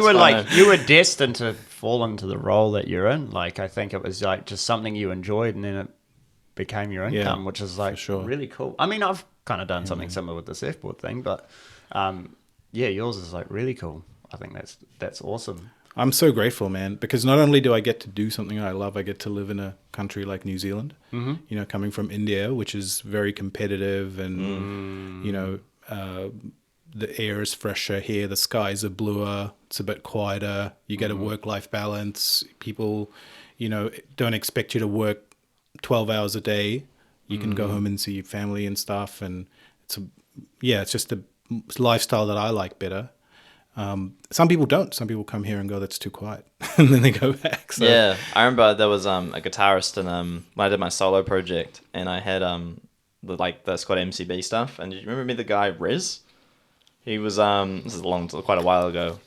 You were destined to fall into the role that you're in. Like, I think it was like just something you enjoyed, and then it became your income, which is like really cool. I mean, I've kind of done something similar with the surfboard thing, but yours is like really cool. I think that's awesome. I'm so grateful, man, because not only do I get to do something I love, I get to live in a country like New Zealand. You know, coming from India, which is very competitive, and you know, the air is fresher here, the skies are bluer, it's a bit quieter. You get a work-life balance. People, you know, don't expect you to work 12 hours a day. You can go home and see your family and stuff, and it's just a lifestyle that I like better. Some people don't. Some people come here and go, that's too quiet. And then they go back. So. Yeah. I remember there was a guitarist when I did my solo project, and I had the Scott MCB stuff. And do you remember the guy Riz? He was this is quite a while ago.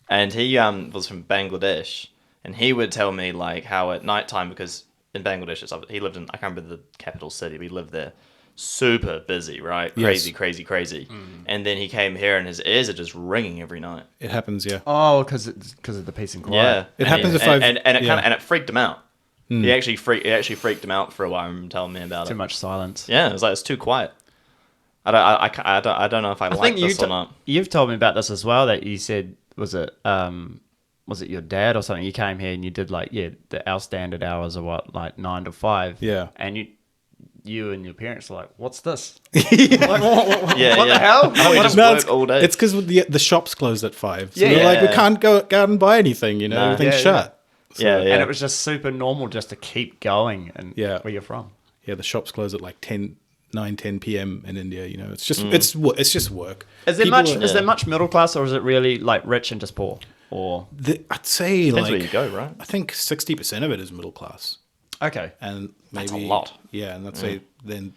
And he was from Bangladesh, and he would tell me like how at nighttime, because in Bangladesh he lived in, I can't remember the capital city, we lived there. Super busy, right? Crazy. And then he came here and his ears are just ringing every night. It happens, yeah. Oh, because of the peace and quiet. Yeah, it happens if I've... And it freaked him out. It actually freaked him out for a while. I remember telling me about it. Too much silence. Yeah, it was like, it's too quiet. I don't know if I like this or not. You've told me about this as well, that you said, was it your dad or something? You came here and you did our standard hours are what, like 9 to 5. Yeah. And you and your parents are like, what's this? What the hell? Work all day. It's because the shops closed at 5. So Yeah, like, we can't go out and buy anything, you know, everything's shut. So, yeah. And it was just super normal just to keep going and where you're from. Yeah, the shops close at like 9, 10 p.m. in India, you know. It's just it's just work. Is there much middle class, or is it really like rich and just poor? Or I'd say depends where you go, right? I think 60% of it is middle class. Okay. And maybe that's a lot. Yeah, and I'd say then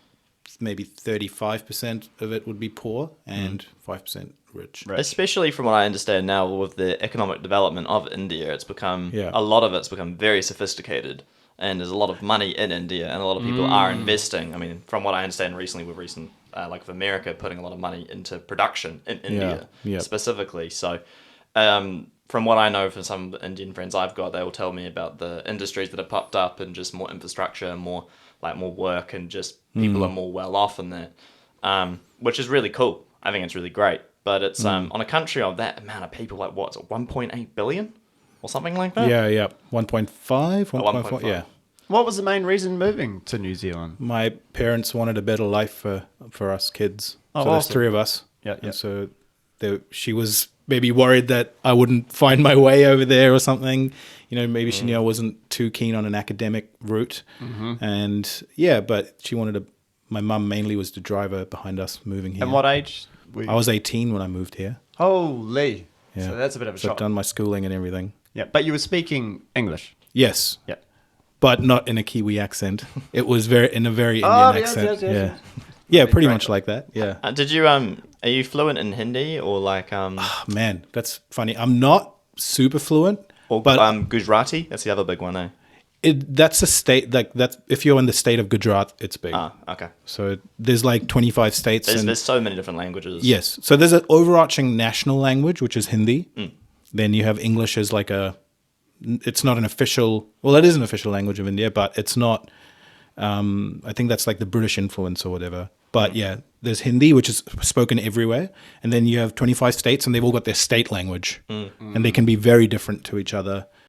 maybe 35% of it would be poor and 5% rich. Especially from what I understand now with the economic development of India, it's become a lot of it's become very sophisticated, and there's a lot of money in India, and a lot of people are investing. I mean, from what I understand recently, with like America putting a lot of money into production in India specifically. So from what I know from some Indian friends I've got, they will tell me about the industries that have popped up and just more infrastructure and more work, and just people are more well off in that, which is really cool. I think it's really great. But it's on a country of that amount of people, like what is it, 1.8 billion or something like that? Yeah, 1.5, 1.4, yeah. What was the main reason moving to New Zealand? My parents wanted a better life for us kids. Oh, so there's 3 of us. Yeah. And so she was maybe worried that I wouldn't find my way over there or something. You know, maybe she knew I wasn't too keen on an academic route. And but she wanted my mum mainly was the driver behind us moving here. And what age? I was 18 when I moved here. Holy. Yeah. So that's a bit of a So shock. I've done my schooling and everything. Yeah, but you were speaking English. Yes. Yeah. But not in a Kiwi accent. It was in a very Indian accent. Yes. Yeah, pretty much like that. Yeah. Did you are you fluent in Hindi or like Man, that's funny. I'm not super fluent, or but Gujarati? That's the other big one, eh? That's a state that's if you're in the state of Gujarat, it's big. Ah, okay. So there's like 25 states. There's so many different languages. Yes. So there's an overarching national language, which is Hindi. Then you have English as like it's not an official, well, it is an official language of India, but it's not, I think that's like the British influence or whatever. But yeah, there's Hindi, which is spoken everywhere. And then you have 25 states and they've all got their state language. And they can be very different to each other.